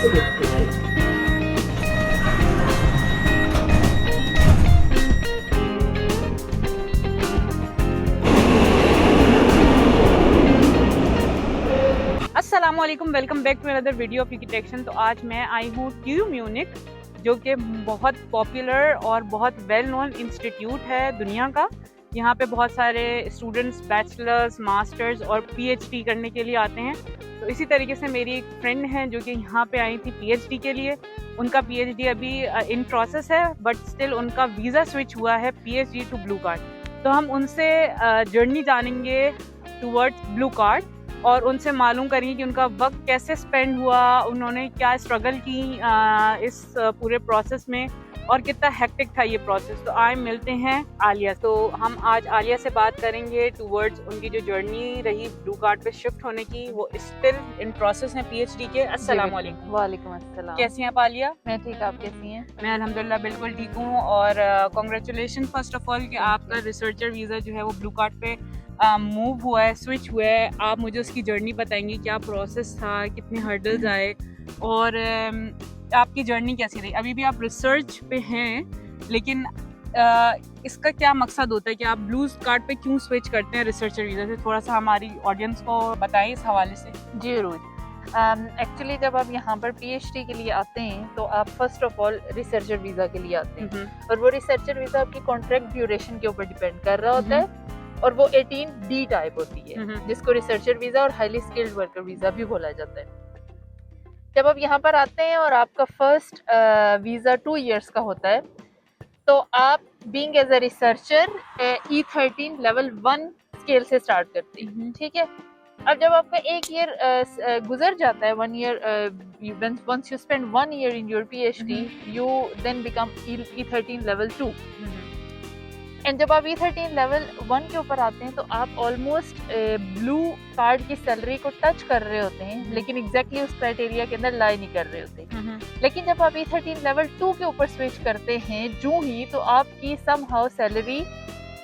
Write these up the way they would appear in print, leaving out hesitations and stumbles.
अस्सलामुअलैकुम, welcome back to another video of architecture. तो आज मैं आई हूँ TU म्यूनिक, जो कि बहुत पॉपुलर और बहुत वेल नोन इंस्टीट्यूट है दुनिया का। यहाँ पे बहुत सारे स्टूडेंट्स बैचलर्स, मास्टर्स और PhD करने के लिए आते हैं। तो इसी तरीके से मेरी एक फ्रेंड है जो कि यहाँ पे आई थी PhD के लिए। उनका PhD अभी इन प्रोसेस है, बट स्टिल उनका वीज़ा स्विच हुआ है PhD टू ब्लू कार्ड। तो हम उनसे जर्नी जानेंगे टूवर्ड्स ब्लू कार्ड और उनसे मालूम करेंगे कि उनका वक्त कैसे स्पेंड हुआ, उन्होंने क्या स्ट्रगल की इस पूरे प्रोसेस में और कितना हेक्टिक था ये प्रोसेस। तो आए मिलते हैं आलिया। तो हम आज आलिया से बात करेंगे टूवर्ड्स उनकी जो जर्नी रही ब्लू कार्ड पे शिफ्ट होने की। वो स्टिल इन प्रोसेस हैं PhD के। अस्सलाम वालेकुम। वालेकुम अस्सलाम। कैसी हैं आप आलिया? मैं ठीक, आप कैसी हैं? मैं अल्हम्दुलिल्लाह बिल्कुल ठीक हूँ। और कॉन्ग्रेचुलेशन फर्स्ट ऑफ ऑल कि आपका रिसर्चर वीज़ा जो है वो ब्लू कार्ड पे मूव हुआ है, स्विच हुआ है। आप मुझे उसकी जर्नी बताएंगे, क्या प्रोसेस था, कितने हर्डल्स आए और आपकी जर्नी कैसी रही। अभी भी आप रिसर्च पे हैं, लेकिन इसका क्या मकसद होता है कि आप ब्लू कार्ड पे क्यों स्विच करते हैं रिसर्चर वीज़ा से? थोड़ा सा हमारी ऑडियंस को बताएं इस हवाले से। जी जरूर। एक्चुअली जब आप यहाँ पर PhD के लिए आते हैं तो आप first of all researcher visa के लिए आते हैं और वो रिसर्चर वीज़ा आपकी कॉन्ट्रैक्ट ड्यूरेशन के ऊपर डिपेंड कर रहा होता है और वो 18D टाइप होती है, जिसको रिसर्चर वीज़ा और हाईली स्किल्ड वर्कर वीज़ा भी बोला जाता है। जब आप यहाँ पर आते हैं और आपका फर्स्ट वीज़ा 2 इयर्स का होता है, तो आप being as a researcher E13 level 1 scale से स्टार्ट करते हैं। ठीक है। अब जब आपका 1 ईयर गुजर जाता है, 1 year, once you spend 1 year in your PhD, you then become E13 level 2। And जब आप E13 लेवल 1 के ऊपर आते हैं तो आप ऑलमोस्ट ब्लू कार्ड की सैलरी को टच कर रहे होते हैं, लेकिन एग्जैक्टली उस क्राइटेरिया के अंदर लाई नहीं कर रहे होते। लेकिन जब आप E13 लेवल 2 के ऊपर स्विच करते हैं जो ही, तो आपकी समहाउ सैलरी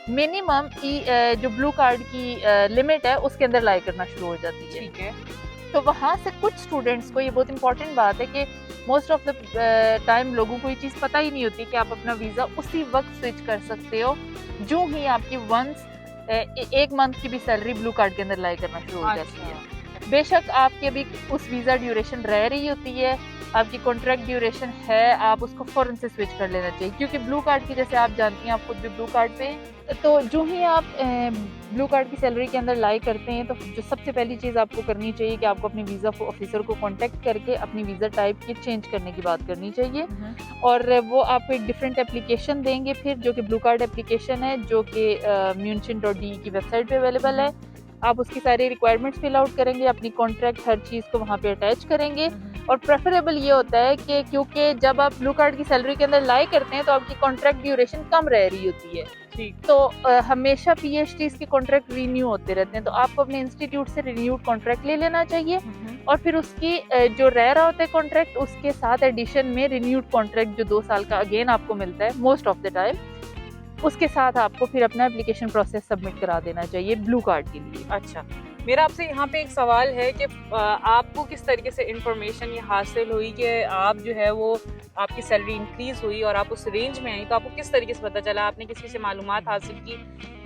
मिनिमम जो ब्लू कार्ड की लिमिट है उसके अंदर लाई करना शुरू हो जाती है। ठीक है। तो वहाँ से कुछ स्टूडेंट्स को, ये बहुत इंपॉर्टेंट बात है कि मोस्ट ऑफ द टाइम लोगों को ये चीज़ पता ही नहीं होती कि आप अपना वीज़ा उसी वक्त स्विच कर सकते हो जो ही आपकी वंस 1 मंथ की भी सैलरी ब्लू कार्ड के अंदर लाई करना शुरू हो जाती है। बेशक आपकी अभी उस वीज़ा ड्यूरेशन रह रही होती है, आपकी कॉन्ट्रैक्ट ड्यूरेशन है, आप उसको फ़ौरन से स्विच कर लेना चाहिए, क्योंकि ब्लू कार्ड की, जैसे आप जानती हैं, आप खुद भी ब्लू कार्ड पे, तो जो ही आप ब्लू कार्ड की सैलरी के अंदर लाई करते हैं, तो जो सबसे पहली चीज़ आपको करनी चाहिए कि आपको अपने वीज़ा ऑफिसर को कांटेक्ट करके अपनी वीज़ा टाइप की चेंज करने की बात करनी चाहिए। और वो आपको एक डिफरेंट एप्लीकेशन देंगे फिर, जो कि ब्लू कार्ड एप्लीकेशन है, जो कि munchin.de की वेबसाइट पे अवेलेबल है। आप उसकी सारी रिक्वायरमेंट्स फिल आउट करेंगे, अपनी कॉन्ट्रैक्ट हर चीज़ को वहाँ पे अटैच करेंगे। और प्रेफरेबल ये होता है कि क्योंकि जब आप ब्लू कार्ड की सैलरी के अंदर लाई करते हैं तो आपकी कॉन्ट्रैक्ट ड्यूरेशन कम रह रही होती है। ठीक। तो हमेशा PhDs के कॉन्ट्रैक्ट रिन्यू होते रहते हैं, तो आपको अपने इंस्टीट्यूट से रिन्यूड कॉन्ट्रैक्ट ले लेना चाहिए और फिर उसकी जो रह रहा होता है कॉन्ट्रैक्ट, उसके साथ एडिशन में रिन्यूड कॉन्ट्रैक्ट जो 2 साल का अगेन आपको मिलता है मोस्ट ऑफ द टाइम, उसके साथ आपको फिर अपना एप्लीकेशन प्रोसेस सबमिट करा देना चाहिए ब्लू कार्ड के लिए। अच्छा, मेरा आपसे यहाँ पे एक सवाल है कि आपको किस तरीके से इंफॉर्मेशन ये हासिल हुई कि आप जो है वो आपकी सैलरी इंक्रीज हुई और आप उस रेंज में आई? तो आपको किस तरीके से पता चला? आपने किसी से मालूमात हासिल की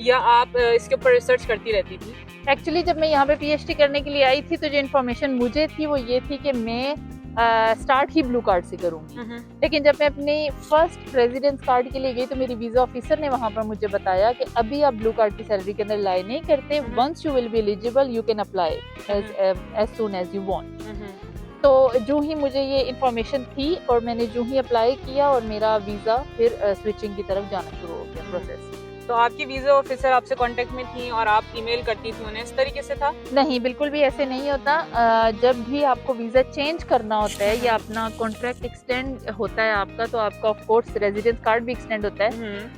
या आप इसके ऊपर रिसर्च करती रहती थी? एक्चुअली जब मैं यहाँ पे PhD करने के लिए आई थी तो जो इन्फॉर्मेशन मुझे थी वो ये थी कि मैं स्टार्ट ही ब्लू कार्ड से करूँगी। लेकिन जब मैं अपनी फर्स्ट रेजिडेंस कार्ड के लिए गई तो मेरी वीज़ा ऑफिसर ने वहाँ पर मुझे बताया कि अभी आप ब्लू कार्ड की सैलरी के अंदर लाई नहीं करते, once you will be eligible you can apply as soon as you want. तो जो ही मुझे ये इन्फॉर्मेशन थी और मैंने जो ही अप्लाई किया और मेरा वीज़ा फिर स्विचिंग की तरफ जाना शुरू हो गया प्रोसेस। तो आपकी वीज़ा ऑफिसर आपसे कांटेक्ट में थी और आप ईमेल करती थी उन्हें, इस तरीके से था? नहीं, बिल्कुल भी ऐसे नहीं होता। जब भी आपको वीज़ा चेंज करना होता है या अपना कॉन्ट्रैक्ट एक्सटेंड होता है आपका, तो आपका ऑफ कोर्स रेजिडेंस कार्ड भी एक्सटेंड होता है,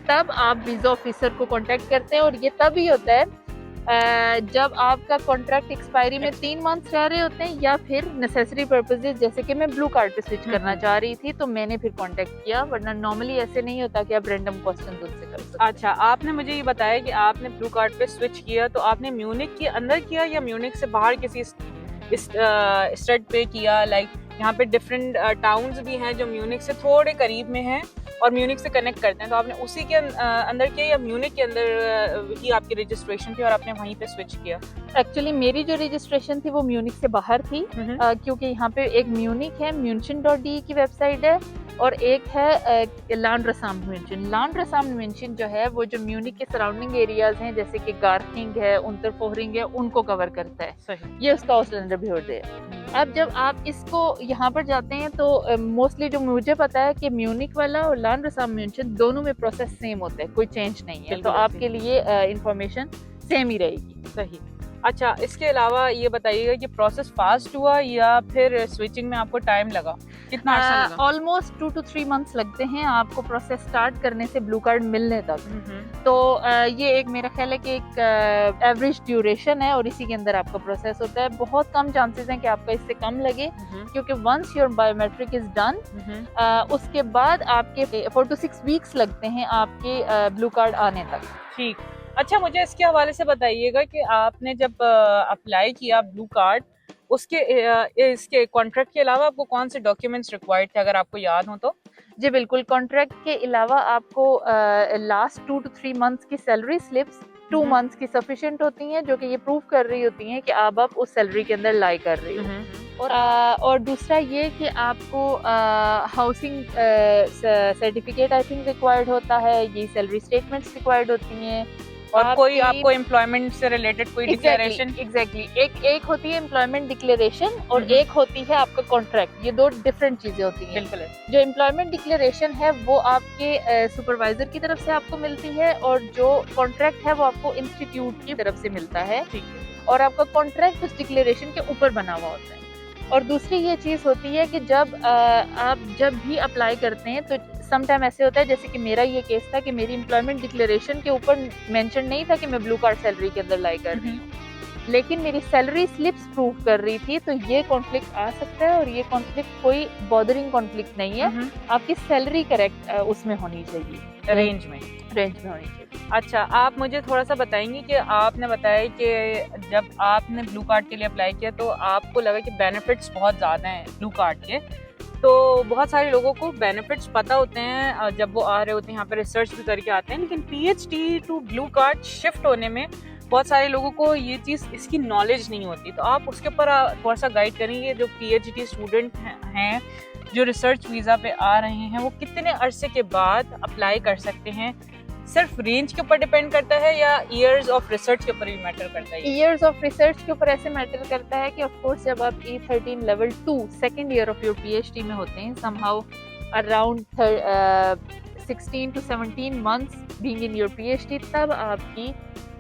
तब आप वीज़ा ऑफिसर को कांटेक्ट करते हैं। और ये तभी होता है जब आपका कॉन्ट्रैक्ट एक्सपायरी में 3 मंथ्स रह रहे होते हैं या फिर नेसेसरी पर्पसेस, जैसे कि मैं ब्लू कार्ड पे स्विच करना चाह रही थी तो मैंने फिर कांटेक्ट किया, वरना नॉर्मली ऐसे नहीं होता कि आप रैंडम क्वेश्चन उनसे कर सकते। अच्छा, आपने मुझे ये बताया कि आपने ब्लू कार्ड पे स्विच किया, तो आपने म्यूनिक के अंदर किया या म्यूनिक से बाहर किसी स्टेट पे किया? लाइक यहाँ पे डिफरेंट टाउन्स भी हैं जो म्यूनिक से थोड़े करीब में हैं और म्यूनिक से कनेक्ट करते हैं। तो आपने उसी के अंदर किया या म्यूनिक के अंदर ही आपकी रजिस्ट्रेशन थी और आपने वहीं पे स्विच किया? एक्चुअली मेरी जो रजिस्ट्रेशन थी वो म्यूनिक से बाहर थी, क्योंकि यहाँ पे एक म्यूनिक है, म्यूनशन.de की वेबसाइट है, और एक है लांड्रसाम म्यूनशन। लांड्रसाम म्यूनशन जो है वो जो म्यूनिक के सराउंडिंग एरियाज हैं जैसे कि गार्किंग है, उंटरफोहरिंग है, उनको कवर करता है। सही। ये उसका ऑस्लैंडर बिहोर्डे है। अब जब आप इसको यहाँ पर जाते हैं तो मोस्टली जो मुझे पता है कि म्यूनिक वाला और लांड्रसाम म्यूनशन दोनों में प्रोसेस सेम होता है, कोई चेंज नहीं है, तो आपके लिए इंफॉर्मेशन सेम ही रहेगी। सही। अच्छा, इसके अलावा ये बताइएगा कि प्रोसेस फास्ट हुआ या फिर स्विचिंग में आपको टाइम लगा? कितना अर्सा लगा? ऑलमोस्ट 2 to 3 months लगते हैं आपको प्रोसेस स्टार्ट करने से ब्लू कार्ड मिलने तक। तो ये एक मेरा ख्याल है कि एक एवरेज ड्यूरेशन है और इसी के अंदर आपका प्रोसेस होता है। बहुत कम चांसेस हैं कि आपका इससे कम लगे, क्योंकि once your biometric is done उसके बाद आपके 4 to 6 weeks लगते हैं आपके ब्लू कार्ड आने तक। ठीक। अच्छा, मुझे इसके हवाले से बताइएगा कि आपने जब अप्लाई किया ब्लू कार्ड, उसके इसके कॉन्ट्रैक्ट के अलावा आपको कौन से डॉक्यूमेंट्स रिक्वायर्ड थे, अगर आपको याद हो तो? जी बिल्कुल, कॉन्ट्रैक्ट के अलावा आपको लास्ट 2 to 3 months की सैलरी स्लिप्स 2 months की सफिशिएंट होती हैं, जो कि ये प्रूव कर रही होती हैं कि आप उस सैलरी के अंदर लाई कर रही हो। और दूसरा ये कि आपको housing certificate I think required होता है, ये सैलरी स्टेटमेंट्स रिक्वायर्ड होती हैं, और कोई आपको एम्प्लॉयमेंट से रिलेटेड कोई डिक्लेरेशन? एग्जैक्टली, एक होती है एम्प्लॉयमेंट डिक्लेरेशन और एक होती है आपका कॉन्ट्रैक्ट। ये दो डिफरेंट चीजें होती हैं। बिल्कुल। जो एम्प्लॉयमेंट डिक्लेरेशन है वो आपके सुपरवाइजर की तरफ से आपको मिलती है, और जो कॉन्ट्रैक्ट है वो आपको इंस्टीट्यूट की तरफ से मिलता है। ठीक है। और आपका कॉन्ट्रैक्ट उस डिक्लेरेशन के ऊपर बना हुआ होता है। और दूसरी ये चीज़ होती है कि जब आप जब भी अप्लाई करते हैं तो सम टाइम ऐसे होता है, जैसे कि मेरा ये केस था कि मेरी एम्प्लॉयमेंट डिक्लेरेशन के ऊपर मेंशन नहीं था कि मैं ब्लू कार्ड सैलरी के अंदर लाई कर रही हूँ, लेकिन मेरी सैलरी स्लिप्स प्रूव कर रही थी। तो ये कॉन्फ्लिक्ट आ सकता है, और ये कॉन्फ्लिक्ट कोई बॉदरिंग कॉन्फ्लिक्ट नहीं है। आपकी सैलरी करेक्ट उसमें होनी चाहिए, रेंज में होनी चाहिए। अच्छा, आप मुझे थोड़ा सा बताएंगे कि आपने बताया कि जब आपने ब्लू कार्ड के लिए अप्लाई किया तो आपको लगा कि बेनिफिट्स बहुत ज़्यादा हैं ब्लू कार्ड के। तो बहुत सारे लोगों को बेनिफिट्स पता होते हैं जब वो आ रहे होते हैं यहाँ पे, रिसर्च भी करके आते हैं, लेकिन PhD to blue card shift होने में बहुत सारे लोगों को ये चीज़, इसकी नॉलेज नहीं होती। तो आप उसके ऊपर थोड़ा सा गाइड करेंगे, जो PhD स्टूडेंट हैं जो रिसर्च वीज़ा पे आ रहे हैं, वो कितने अरसे के बाद अप्लाई कर सकते हैं? सिर्फ रेंज के ऊपर डिपेंड करता है या ईयर्स ऑफ रिसर्च के ऊपर भी मैटर करता है? ईयर्स ऑफ रिसर्च के ऊपर ऐसे मैटर करता है कि ऑफ कोर्स जब आप E13 level 2 second year of your PhD में होते हैं, somehow around 16 to 17 months being in your PhD, तब आपकी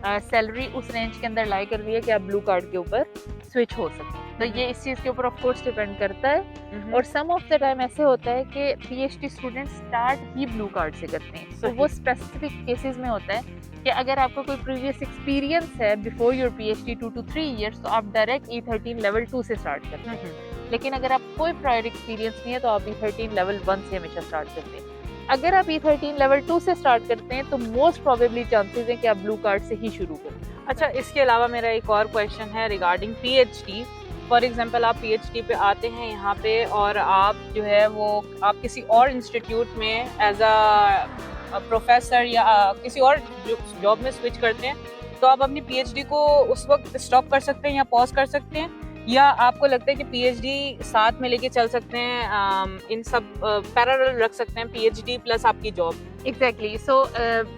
सैलरी उस रेंज के अंदर लाई कर रही है कि आप ब्लू कार्ड के ऊपर स्विच हो सकते हैं। तो ये इस चीज़ के ऊपर ऑफ कोर्स डिपेंड करता है। और सम ऑफ द टाइम ऐसे होता है कि PhD स्टूडेंट स्टार्ट ही ब्लू कार्ड से करते हैं। तो वो स्पेसिफिक केसेस में होता है कि अगर आपका कोई प्रीवियस एक्सपीरियंस है before your PhD 2 to 3 years, तो आप डायरेक्ट E13 लेवल 2 से स्टार्ट करते हैं। लेकिन अगर आप कोई प्रायर एक्सपीरियंस नहीं है तो आप E13 लेवल 1 से हमेशा स्टार्ट करते हैं। अगर आप E13 लेवल 2 से स्टार्ट करते हैं तो मोस्ट प्रोबेबली चांसेस है कि आप ब्लू कार्ड से ही शुरू करें। अच्छा, इसके अलावा मेरा एक और क्वेश्चन है रिगार्डिंग PhD। फॉर एग्जांपल आप PhD पे आते हैं यहाँ पे और आप जो है वो आप किसी और इंस्टीट्यूट में एज अ प्रोफेसर या किसी और जॉब में स्विच करते हैं, तो आप अपनी PhD को उस वक्त स्टॉप कर सकते हैं या पॉज कर सकते हैं, या आपको लगता है कि PhD साथ में लेके चल सकते हैं, इन सब पैरेलल रख सकते हैं PhD प्लस आपकी जॉब? एग्जैक्टली। सो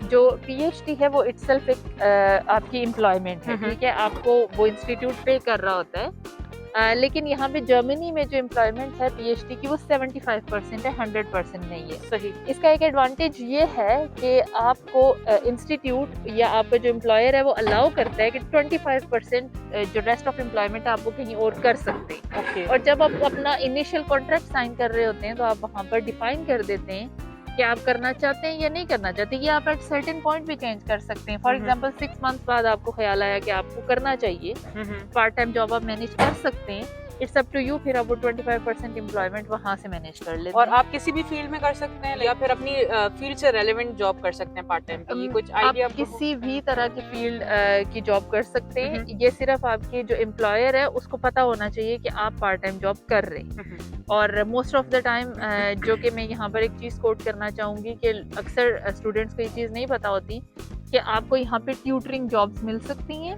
जो PhD है वो इटसेल्फ एक आपकी एम्प्लॉयमेंट है, ठीक है, आपको वो इंस्टीट्यूट पे कर रहा होता है। लेकिन यहाँ पे जर्मनी में जो एम्प्लॉयमेंट है PhD की वो 75% है, 100% नहीं है। सही। इसका एक एडवांटेज ये है कि आपको इंस्टीट्यूट या आपका जो एम्प्लॉयर है वो अलाउ करता है कि 25% जो रेस्ट ऑफ एम्प्लॉयमेंट है आप वो कहीं और कर सकते हैं। Okay. और जब आप अपना इनिशियल कॉन्ट्रैक्ट साइन कर रहे होते हैं तो आप वहाँ पर डिफाइन कर देते हैं कि आप करना चाहते हैं या नहीं करना चाहते। ये आप एट सर्टेन पॉइंट भी चेंज कर सकते हैं। फॉर एग्जांपल 6 मंथ बाद आपको ख्याल आया कि आपको करना चाहिए, पार्ट टाइम जॉब आप मैनेज कर सकते हैं, इट्स अप टू यू, फिर आप वो 25% एम्प्लॉयमेंट वहाँ से मैनेज कर लेते और हैं। आप किसी भी फील्ड में कर सकते हैं या फिर अपनी फील्ड से रेलेवेंट जॉब कर सकते हैं पार्ट टाइम की, ये कुछ आइडिया आप किसी भी तरह की फील्ड की जॉब कर सकते हैं। ये सिर्फ आपके जो एम्प्लॉयर है उसको पता होना चाहिए कि आप पार्ट टाइम जॉब कर रहे हैं। और मोस्ट ऑफ द टाइम जो कि मैं यहाँ पर एक चीज़ कोट करना चाहूँगी कि अक्सर स्टूडेंट्स को ये चीज़ नहीं पता होती कि आपको यहाँ पे ट्यूटरिंग जॉब्स मिल सकती हैं,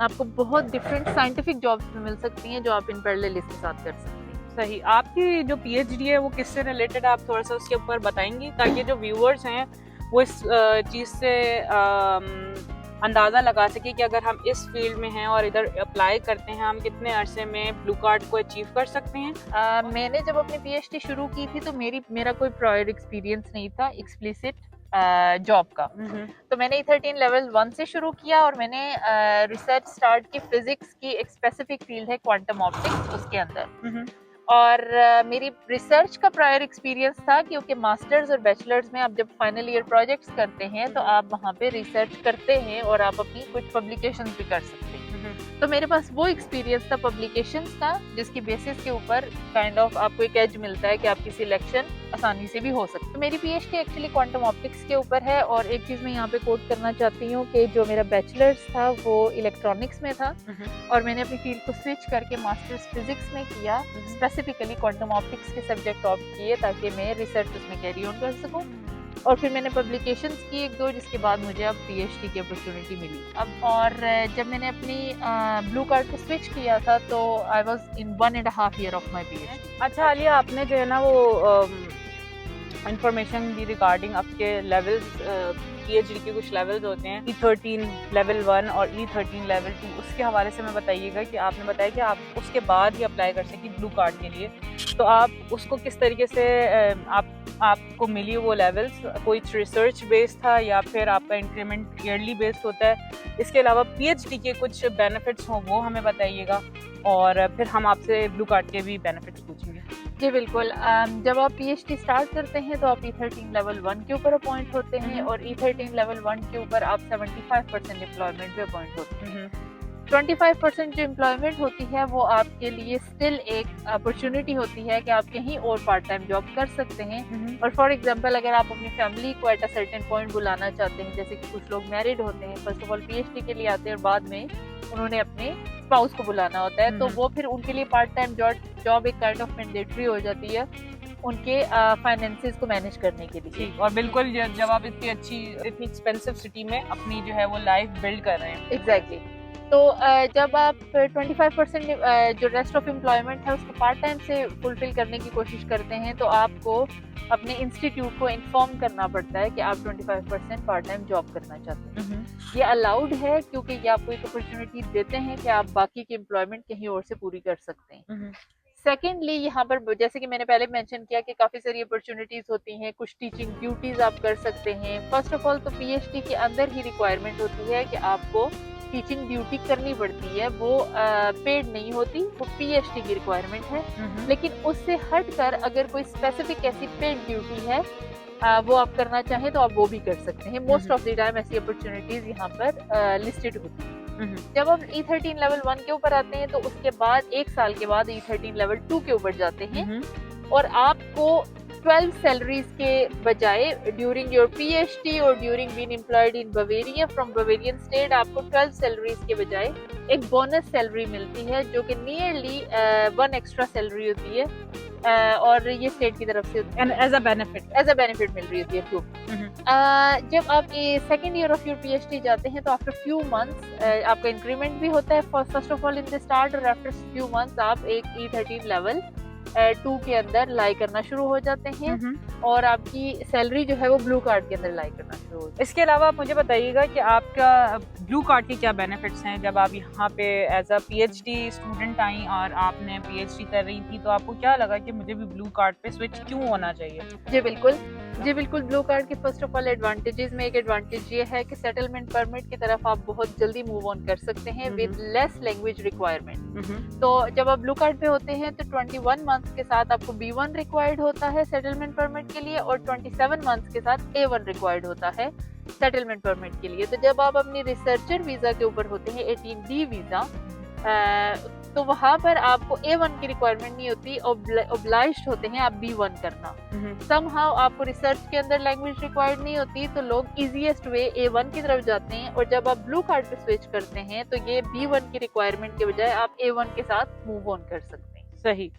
आपको बहुत डिफरेंट साइंटिफिक जॉब्स भी मिल सकती हैं जो आप इन पैरेलल इसके साथ कर सकते हैं। सही। आपकी जो पीएचडी है वो किससे रिलेटेड है, आप थोड़ा सा उसके ऊपर बताएंगी ताकि जो व्यूअर्स हैं वो इस चीज़ से अंदाज़ा लगा सके कि अगर हम इस फील्ड में हैं और इधर अप्लाई करते हैं हम कितने अरसे में ब्लू कार्ड को अचीव कर सकते हैं। मैंने जब अपनी पीएचडी शुरू की थी तो मेरा कोई प्रायर एक्सपीरियंस नहीं था एक्सप्लिसिट जॉब का। तो मैंने E13 लेवल 1 से शुरू किया और मैंने रिसर्च स्टार्ट की फिजिक्स की। एक स्पेसिफिक फील्ड है क्वांटम ऑप्टिक्स, उसके अंदर। और मेरी रिसर्च का प्रायर एक्सपीरियंस था क्योंकि मास्टर्स और बैचलर्स में आप जब फाइनल ईयर प्रोजेक्ट्स करते हैं तो आप वहाँ पे रिसर्च करते हैं और आप अपनी कुछ पब्लिकेशंस भी कर सकते हैं। तो मेरे पास वो एक्सपीरियंस था पब्लिकेशंस का, जिसकी बेसिस के ऊपर काइंड ऑफ आपको एक एज मिलता है कि आपकी सिलेक्शन आसानी से भी हो सकती है। तो मेरी पीएचडी एक्चुअली क्वांटम ऑप्टिक्स के ऊपर है। और एक चीज़ मैं यहाँ पे कोट करना चाहती हूँ कि जो मेरा बैचलर्स था वो इलेक्ट्रॉनिक्स में था और मैंने अपनी फील्ड को स्विच करके मास्टर्स फिजिक्स में किया, स्पेसिफिकली क्वांटम ऑप्टिक्स के सब्जेक्ट ऑप्ट किए ताकि मैं रिसर्च उसमें कैरी ऑन कर सकूँ। और फिर मैंने पब्लिकेशंस की 1-2, जिसके बाद मुझे अब पीएचडी की अपॉर्चुनिटी मिली। अब और जब मैंने अपनी ब्लू कार्ड को स्विच किया था तो I was in 1.5 year of my PhD. अच्छा आलिया, आपने जो है ना वो इंफॉर्मेशन दी रिगार्डिंग आपके लेवल्स, पीएचडी के कुछ लेवल्स होते हैं, E13 लेवल 1 और E13 लेवल 2, उसके हवाले से मैं बताइएगा कि आपने बताया कि आप उसके बाद ही अप्लाई कर सकें ब्लू कार्ड के लिए, तो आप उसको किस तरीके से आपको मिली वो लेवल्स, कोई रिसर्च बेस्ड था या फिर आपका इंक्रीमेंट ईयरली बेस्ड होता है? इसके अलावा पीएचडी के कुछ बेनिफिट्स हों वो हमें बताइएगा और फिर हम आपसे ब्लू कार्ड के भी बेनिफिट्स पूछेंगे। जी बिल्कुल। जब आप पीएचडी स्टार्ट करते हैं तो आप E13 लेवल 1 के ऊपर अपॉइंट होते हैं और E13 लेवल 1 के ऊपर आप 75% एम्प्लॉयमेंट पे अपॉइंट होते हैं। 25% जो एम्प्लॉयमेंट होती है वो आपके लिए स्टिल एक अपॉर्चुनिटी होती है कि आप कहीं और पार्ट टाइम जॉब कर सकते हैं। और फॉर एग्जांपल अगर आप अपनी फैमिली को एट अ सर्टेन पॉइंट बुलाना चाहते हैं, जैसे कि कुछ लोग मैरिड होते हैं, फर्स्ट ऑफ ऑल पीएचडी के लिए आते हैं और बाद में उन्होंने अपने स्पाउस को बुलाना होता है, तो वो फिर उनके लिए पार्ट टाइम जॉब एक काइंड ऑफ मैंडेटरी हो जाती है उनके फाइनेंसेस को मैनेज करने के लिए। और बिल्कुल जब आप इतनी एक्सपेंसिव सिटी में अपनी जो है वो लाइफ बिल्ड कर रहे हैं। एग्जैक्टली। तो जब आप 25% जो रेस्ट ऑफ एम्प्लॉयमेंट है उसको पार्ट टाइम से फुलफिल करने की कोशिश करते हैं तो आपको अपने इंस्टीट्यूट को इन्फॉर्म करना पड़ता है कि आप 25% पार्ट टाइम जॉब करना चाहते हैं। ये अलाउड है क्योंकि ये आपको एक अपॉर्चुनिटी देते हैं कि आप बाकी की एम्प्लॉयमेंट कहीं और से पूरी कर सकते हैं। सेकेंडली यहाँ पर जैसे कि मैंने पहले मेंशन किया कि काफ़ी सारी अपॉर्चुनिटीज़ होती हैं, कुछ टीचिंग ड्यूटीज़ आप कर सकते हैं। फर्स्ट ऑफ ऑल तो पीएचडी के अंदर ही रिक्वायरमेंट होती है कि आपको टीचिंग ड्यूटी करनी पड़ती है, वो पेड नहीं होती, वो पीएचडी की रिक्वायरमेंट है। लेकिन उससे हटकर अगर कोई स्पेसिफिक ऐसी पेड ड्यूटी है वो आप करना चाहें तो आप वो भी कर सकते हैं। मोस्ट ऑफ द टाइम ऐसी अपॉर्चुनिटीज यहाँ पर लिस्टेड होती हैं। जब हम E13 लेवल 1 के ऊपर आते हैं तो उसके बाद 1 साल के बाद E13 लेवल 2 के ऊपर जाते हैं और आपको 12 सैलरीज के बजाय ड्यूरिंग योर पीएचडी और during being employed in Bavaria from Bavarian state आपको 12 सैलरीज के बजाय एक बोनस सैलरी मिलती है जो कि नियरली 1 एक्स्ट्रा सैलरी होती है और ये स्टेट की तरफ से एज अ बेनिफिट मिल रही होती है। ट्रू। जब आप second year of your PhD जाते हैं तो आफ्टर फ्यू मंथ्स आपका इंक्रीमेंट भी होता है first of all in the start, और आफ्टर फ्यू मंथ्स आप एक E13 लेवल 2 के अंदर लाई करना शुरू हो जाते हैं और आपकी सैलरी जो है वो ब्लू कार्ड के अंदर लाई करना शुरू हो जाती है। इसके अलावा आप मुझे बताइएगा कि आपका ब्लू कार्ड के क्या बेनिफिट्स हैं? जब आप यहाँ पे एज अ पीएचडी स्टूडेंट आई और आपने पीएचडी कर रही थी तो आपको क्या लगा कि मुझे भी ब्लू कार्ड पे स्विच क्यों होना चाहिए? जी बिल्कुल। ब्लू कार्ड के फर्स्ट ऑफ ऑल एडवांटेजेस में एक एडवांटेज ये है कि सेटलमेंट परमिट की तरफ आप बहुत जल्दी मूव ऑन कर सकते हैं विद लेस लैंग्वेज रिक्वायरमेंट। तो जब आप ब्लू कार्ड पे होते हैं तो 21 मंथ्स के साथ आपको B1 रिक्वायर्ड होता है सेटलमेंट परमिट के लिए और 27 मंथ्स के साथ A1 रिक्वायर्ड होता है सेटलमेंट परमिट के लिए। तो जब आप अपनी रिसर्चर वीजा के ऊपर होते हैं 18D वीजा तो वहाँ पर आपको A1 की रिक्वायरमेंट नहीं होती, ओब्लाइज्ड होते हैं आप B1 करना। समहाउ आपको रिसर्च के अंदर लैंग्वेज रिक्वायर्ड नहीं होती, तो लोग इजीएस्ट वे A1 की तरफ जाते हैं, और जब आप ब्लू कार्ड पे स्विच करते हैं तो ये B1 की रिक्वायरमेंट के बजाय आप A1 के साथ मूव ऑन कर सकते हैं। सही।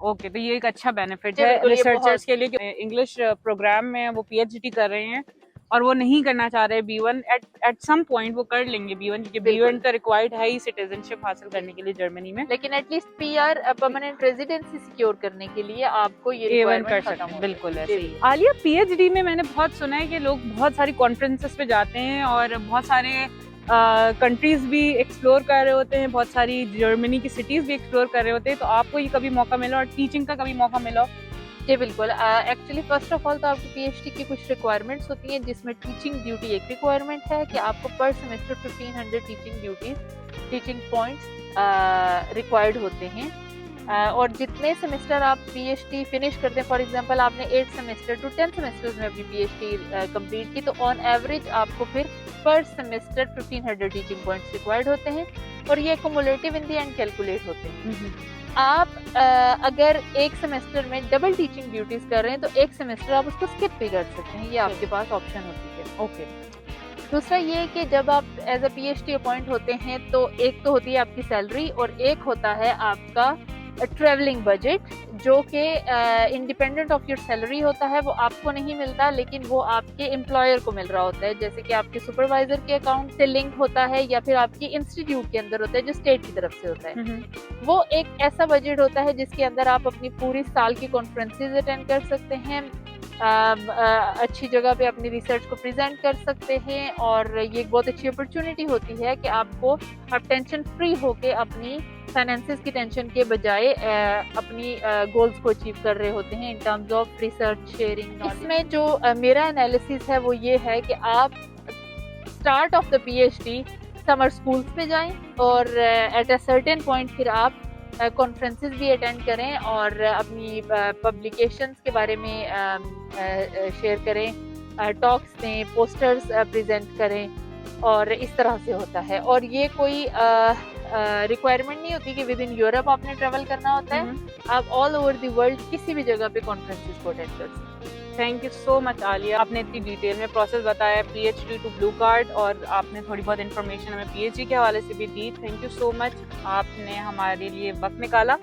ओके, तो ये एक अच्छा बेनिफिट जी, है बिल्कुल, ये रिसर्चर्स के लिए कि इंग्लिश प्रोग्राम में वो पीएचडी कर रहे हैं और वो नहीं करना चाह रहे B1, एट सम पॉइंट वो कर लेंगे B1, क्योंकि बिल्कुल। B1 तो रिक्वायर्ड है ही सिटीजनशिप हासिल करने के लिए जर्मनी में। लेकिन at least PR permanent residency secure करने के लिए आपको ये A1 रिक्वायरमेंट कर खत्म सकते हैं, हो बिल्कुल जाए। ऐसे जी। ही। आलिया, पीएचडी में मैंने बहुत सुना है कि लोग बहुत सारी कॉन्फ्रेंसेस पे जाते हैं और बहुत सारे कंट्रीज भी एक्सप्लोर कर रहे होते हैं, बहुत सारी जर्मनी की सिटीज भी एक्सप्लोर कर रहे होते हैं, तो आपको ये कभी मौका मिला और टीचिंग का कभी मौका मिला? जी बिल्कुल। एक्चुअली फर्स्ट ऑफ ऑल तो आपको पीएचडी की कुछ रिक्वायरमेंट्स होती हैं, जिसमें टीचिंग ड्यूटी एक रिक्वायरमेंट है कि आपको पर semester 1500 teaching duties, teaching points required होते हैं। और जितने सेमेस्टर आप पीएचडी फिनिश करते हैं, फॉर एग्जांपल आपने 8 सेमेस्टर टू 10 सेमेस्टर्स में अपनी पीएचडी कंप्लीट की, तो ऑन एवरेज आपको फिर पर सेमेस्टर 1500 टीचिंग पॉइंट्स रिक्वायर्ड होते हैं, और ये cumulative in the end calculate होते हैं। आप अगर एक सेमेस्टर में डबल टीचिंग ड्यूटीज कर रहे हैं तो एक सेमेस्टर आप उसको स्किप भी कर सकते हैं, ये आपके पास ऑप्शन होती है। ओके। दूसरा ये है कि जब आप एज अ पीएचडी अपॉइंट होते हैं तो एक तो होती है आपकी सैलरी, और एक होता है आपका ट्रेवलिंग बजट, जो कि इंडिपेंडेंट ऑफ योर सैलरी होता है। वो आपको नहीं मिलता, लेकिन वो आपके एम्प्लॉयर को मिल रहा होता है, जैसे कि आपके सुपरवाइजर के अकाउंट से लिंक होता है, या फिर आपकी इंस्टीट्यूट के अंदर होता है जो स्टेट की तरफ से होता है। वो एक ऐसा बजट होता है जिसके अंदर आप अपनी पूरी साल की कॉन्फ्रेंसेज अटेंड कर सकते हैं, अच्छी जगह पे अपनी रिसर्च को प्रेजेंट कर सकते हैं, और ये एक बहुत अच्छी अपॉर्चुनिटी होती है कि आप टेंशन फ्री होके अपनी फाइनेंसेस की टेंशन के बजाय अपनी गोल्स को अचीव कर रहे होते हैं in terms of research sharing. इसमें जो मेरा एनालिसिस है वो ये है कि आप start of the PhD summer schools पे जाएं, और एट अ सर्टेन पॉइंट फिर आप कॉन्फ्रेंसेस भी अटेंड करें और अपनी पब्लिकेशंस के बारे में शेयर करें, टॉक्स दें, पोस्टर्स प्रेजेंट करें, और इस तरह से होता है। और ये कोई रिक्वायरमेंट नहीं होती कि विद इन यूरोप आपने ट्रेवल करना होता है, आप ऑल ओवर द वर्ल्ड किसी भी जगह पे कॉन्फ्रेंसेस को अटेंड कर सकते हैं। Thank you so much Alia, आपने इतनी डिटेल में प्रोसेस बताया पीएचडी टू ब्लू कार्ड, और आपने थोड़ी बहुत इन्फॉर्मेशन हमें पीएचडी के हवाले से भी दी। थैंक यू सो मच, आपने हमारे लिए वक्त निकाला,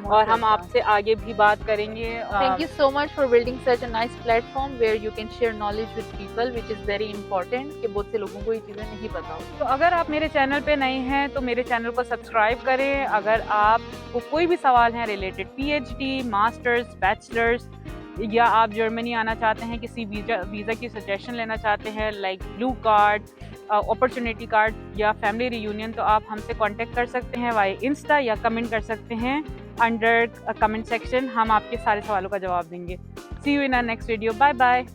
और हम आपसे आगे भी बात करेंगे। Thank you so much for building such a nice platform where you can share knowledge with people, which is very important, कि बहुत से लोगों को ये चीज़ें नहीं पता होती। तो अगर आप मेरे चैनल पे नए हैं तो मेरे चैनल को सब्सक्राइब करें। अगर आपको कोई भी सवाल है रिलेटेड पीएचडी, मास्टर्स, बैचलर्स, या आप जर्मनी आना चाहते हैं, किसी वीज़ा की सजेशन लेना चाहते हैं like blue card, opportunity card या फैमिली रियूनियन, तो आप हमसे कांटेक्ट कर सकते हैं वाई इंस्टा, या कमेंट कर सकते हैं अंडर कमेंट सेक्शन। हम आपके सारे सवालों का जवाब देंगे। See you in our next video. Bye bye.